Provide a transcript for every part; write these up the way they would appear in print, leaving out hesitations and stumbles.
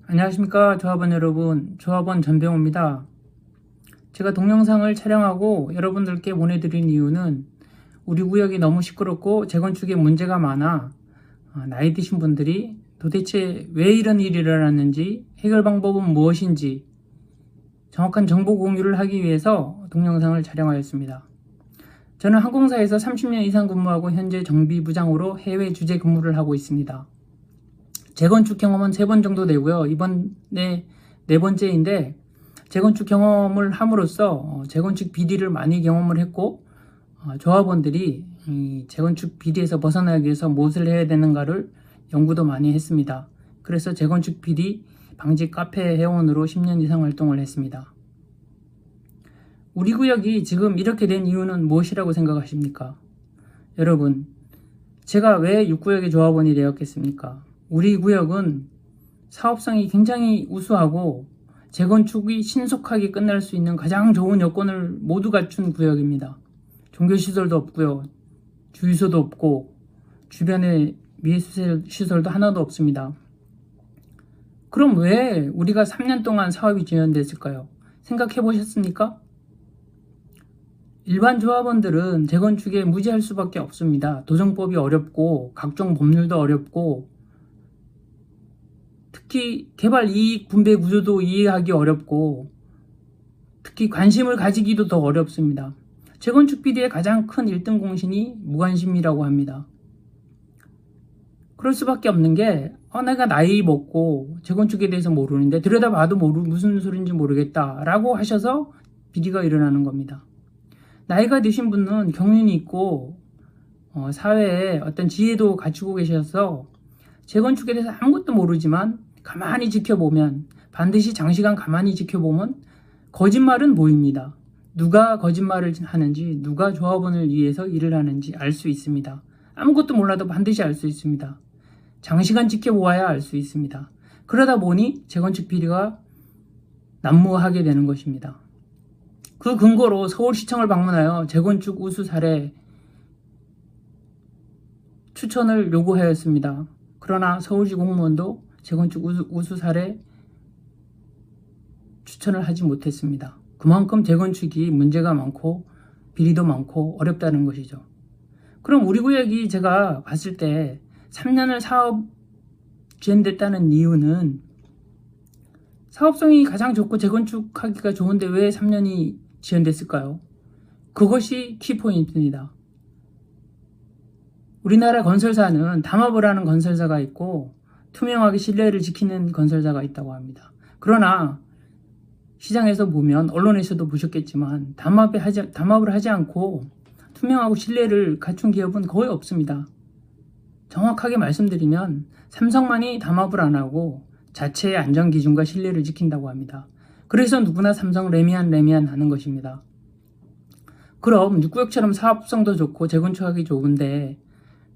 안녕하십니까 조합원 여러분, 조합원 전병호입니다. 제가 동영상을 촬영하고 여러분들께 보내드린 이유는 우리 구역이 너무 시끄럽고 재건축에 문제가 많아 나이 드신 분들이 도대체 왜 이런 일이 일어났는지, 해결 방법은 무엇인지 정확한 정보 공유를 하기 위해서 동영상을 촬영하였습니다. 저는 항공사에서 30년 이상 근무하고 현재 정비부장으로 해외 주재 근무를 하고 있습니다. 재건축 경험은 3번 정도 되고요. 이번에 4번째인데 재건축 경험을 함으로써 재건축 비리를 많이 경험을 했고, 조합원들이 이 재건축 비리에서 벗어나기 위해서 무엇을 해야 되는가를 연구도 많이 했습니다. 그래서 재건축 비리 방지 카페 회원으로 10년 이상 활동을 했습니다. 우리 구역이 지금 이렇게 된 이유는 무엇이라고 생각하십니까? 여러분, 제가 왜 6구역의 조합원이 되었겠습니까? 우리 구역은 사업성이 굉장히 우수하고 재건축이 신속하게 끝날 수 있는 가장 좋은 여건을 모두 갖춘 구역입니다. 종교시설도 없고요. 주유소도 없고 주변에 미해시설도 하나도 없습니다. 그럼 왜 우리가 3년 동안 사업이 지연됐을까요? 생각해 보셨습니까? 일반 조합원들은 재건축에 무지할 수밖에 없습니다. 도정법이 어렵고 각종 법률도 어렵고 특히 개발 이익 분배 구조도 이해하기 어렵고 특히 관심을 가지기도 더 어렵습니다. 재건축 비리의 가장 큰 1등 공신이 무관심이라고 합니다. 그럴 수밖에 없는 게 내가 나이 먹고 재건축에 대해서 모르는데 들여다봐도 무슨 소린지 모르겠다 라고 하셔서 비리가 일어나는 겁니다. 나이가 드신 분은 경륜이 있고 사회에 어떤 지혜도 갖추고 계셔서 재건축에 대해서 아무것도 모르지만 가만히 지켜보면, 반드시 장시간 가만히 지켜보면 거짓말은 보입니다. 누가 거짓말을 하는지, 누가 조합원을 위해서 일을 하는지 알 수 있습니다. 아무것도 몰라도 반드시 알 수 있습니다. 장시간 지켜보아야 알 수 있습니다. 그러다 보니 재건축 비리가 난무하게 되는 것입니다. 그 근거로 서울시청을 방문하여 재건축 우수 사례 추천을 요구하였습니다. 그러나 서울시 공무원도 재건축 우수 사례 추천을 하지 못했습니다. 그만큼 재건축이 문제가 많고 비리도 많고 어렵다는 것이죠. 그럼 우리 구역이 제가 봤을 때 3년을 사업 지연됐다는 이유는 사업성이 가장 좋고 재건축하기가 좋은데 왜 3년이 지연됐을까요? 그것이 키포인트입니다. 우리나라 건설사는 담합을 하는 건설사가 있고 투명하게 신뢰를 지키는 건설사가 있다고 합니다. 그러나 시장에서 보면, 언론에서도 보셨겠지만 담합을 하지 않고 투명하고 신뢰를 갖춘 기업은 거의 없습니다. 정확하게 말씀드리면 삼성만이 담합을 안 하고 자체의 안전기준과 신뢰를 지킨다고 합니다. 그래서 누구나 삼성 레미안 하는 것입니다. 그럼 6구역처럼 사업성도 좋고 재건축하기 좋은데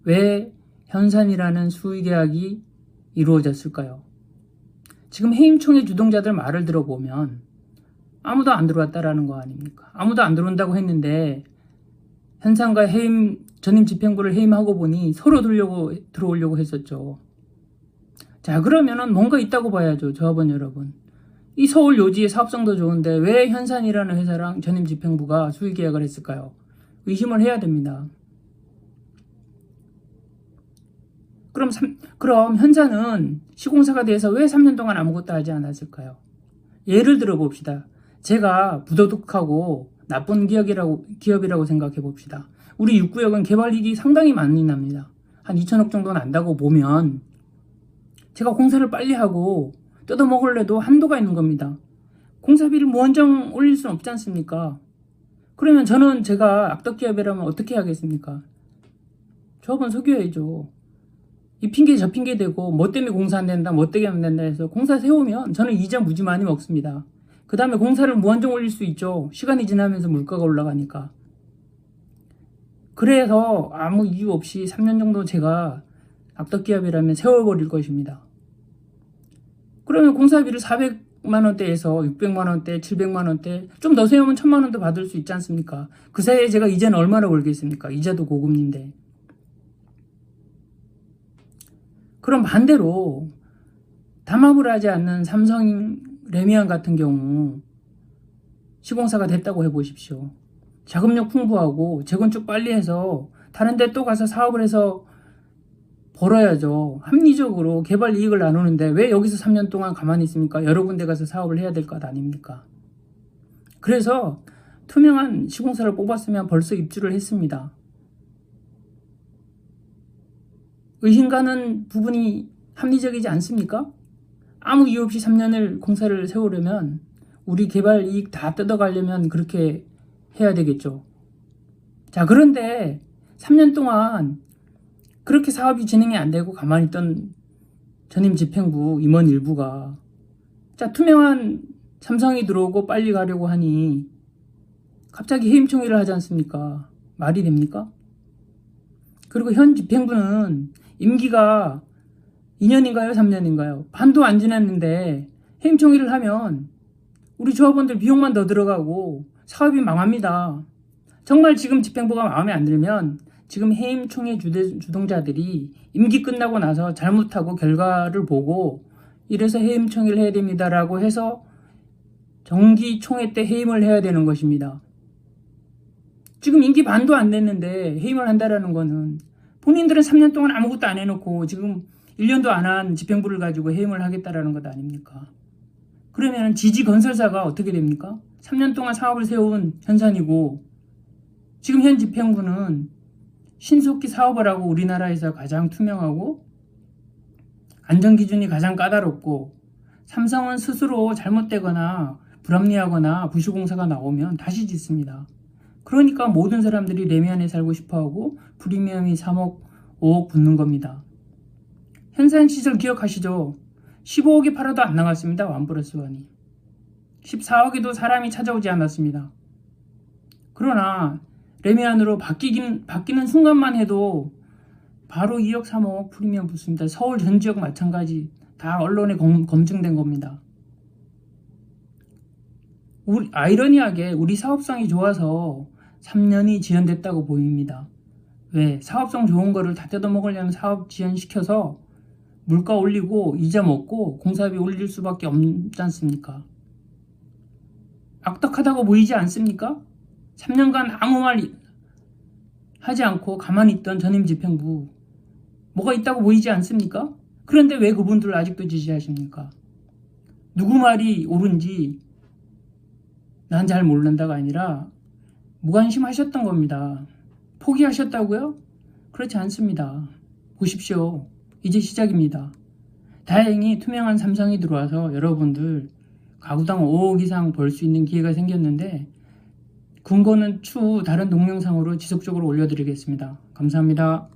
왜 현산이라는 수의계약이 이루어졌을까요? 지금 해임총회 주동자들 말을 들어보면 아무도 안 들어왔다라는 거 아닙니까? 아무도 안 들어온다고 했는데 현산과 전임 집행부를 해임하고 보니 서로 들어오려고 했었죠. 자, 그러면은 뭔가 있다고 봐야죠, 조합원 여러분. 이 서울 요지의 사업성도 좋은데 왜 현산이라는 회사랑 전임 집행부가 수의계약을 했을까요? 의심을 해야 됩니다. 그럼 현산은 시공사가 돼서 왜 3년 동안 아무것도 하지 않았을까요? 예를 들어 봅시다. 제가 부도덕하고 나쁜 기업이라고 생각해 봅시다. 우리 6구역은 개발이익이 상당히 많이 납니다. 한 2천억 정도 난다고 보면 제가 공사를 빨리 하고 뜯어먹을래도 한도가 있는 겁니다. 공사비를 무한정 올릴 수는 없지 않습니까? 그러면 제가 악덕기업이라면 어떻게 하겠습니까? 조합원 속여야죠. 이 핑계 저 핑계 대고 뭐 때문에 공사 안 된다, 뭐 때문에 안 된다 해서 공사 세우면 저는 이자 무지 많이 먹습니다. 그 다음에 공사를 무한정 올릴 수 있죠. 시간이 지나면서 물가가 올라가니까. 그래서 아무 이유 없이 3년 정도 제가 악덕기업이라면 세워버릴 것입니다. 그러면 공사비를 400만 원대에서 600만 원대, 700만 원대, 좀 더 세우면 1000만 원도 받을 수 있지 않습니까? 그 사이에 제가 이자는 얼마나 벌겠습니까? 이자도 5금리인데. 그럼 반대로 담합을 하지 않는 삼성 레미안 같은 경우 시공사가 됐다고 해보십시오. 자금력 풍부하고 재건축 빨리 해서 다른 데 또 가서 사업을 해서 벌어야죠. 합리적으로 개발 이익을 나누는데 왜 여기서 3년 동안 가만히 있습니까? 여러 군데 가서 사업을 해야 될 것 아닙니까? 그래서 투명한 시공사를 뽑았으면 벌써 입주를 했습니다. 의심 가는 부분이 합리적이지 않습니까? 아무 이유 없이 3년을 공사를 세우려면 우리 개발 이익 다 뜯어가려면 그렇게 해야 되겠죠. 자, 그런데 3년 동안 그렇게 사업이 진행이 안 되고 가만히 있던 전임 집행부 임원 일부가 자, 투명한 삼성이 들어오고 빨리 가려고 하니 갑자기 해임 총회를 하지 않습니까? 말이 됩니까? 그리고 현 집행부는 임기가 2년인가요? 3년인가요? 반도 안 지났는데 해임 총회를 하면 우리 조합원들 비용만 더 들어가고 사업이 망합니다. 정말 지금 집행부가 마음에 안 들면 지금 해임 총회 주동자들이 임기 끝나고 나서 잘못하고 결과를 보고 이래서 해임 총회를 해야 됩니다라고 해서 정기 총회 때 해임을 해야 되는 것입니다. 지금 임기 반도 안 됐는데 해임을 한다라는 거는 본인들은 3년 동안 아무것도 안 해놓고 지금 1년도 안 한 집행부를 가지고 해임을 하겠다라는 것 아닙니까? 그러면 지지건설사가 어떻게 됩니까? 3년 동안 사업을 세운 현산이고 지금 현 집행부는 신속히 사업을 하고 우리나라에서 가장 투명하고 안전기준이 가장 까다롭고 삼성은 스스로 잘못되거나 불합리하거나 부실공사가 나오면 다시 짓습니다. 그러니까 모든 사람들이 레미안에 살고 싶어하고 프리미엄이 3억, 5억 붙는 겁니다. 현산 시절 기억하시죠? 15억에 팔아도 안 나갔습니다. 1+1이. 14억에도 사람이 찾아오지 않았습니다. 그러나 레미안으로 바뀌는 순간만 해도 바로 2억, 3억 프리미엄 붙습니다. 서울 전 지역 마찬가지 다 언론에 검증된 겁니다. 아이러니하게 우리 사업성이 좋아서 3년이 지연됐다고 보입니다. 왜? 사업성 좋은 거를 다 뜯어먹으려면 사업 지연시켜서 물가 올리고 이자 먹고 공사비 올릴 수밖에 없지 않습니까? 악덕하다고 보이지 않습니까? 3년간 아무 말 하지 않고 가만히 있던 전임 집행부 뭐가 있다고 보이지 않습니까? 그런데 왜 그분들을 아직도 지지하십니까? 누구 말이 옳은지 난 잘 모른다가 아니라 무관심하셨던 겁니다. 포기하셨다고요? 그렇지 않습니다. 보십시오. 이제 시작입니다. 다행히 투명한 삼성이 들어와서 여러분들 가구당 5억 이상 벌 수 있는 기회가 생겼는데 근거는 추후 다른 동영상으로 지속적으로 올려드리겠습니다. 감사합니다.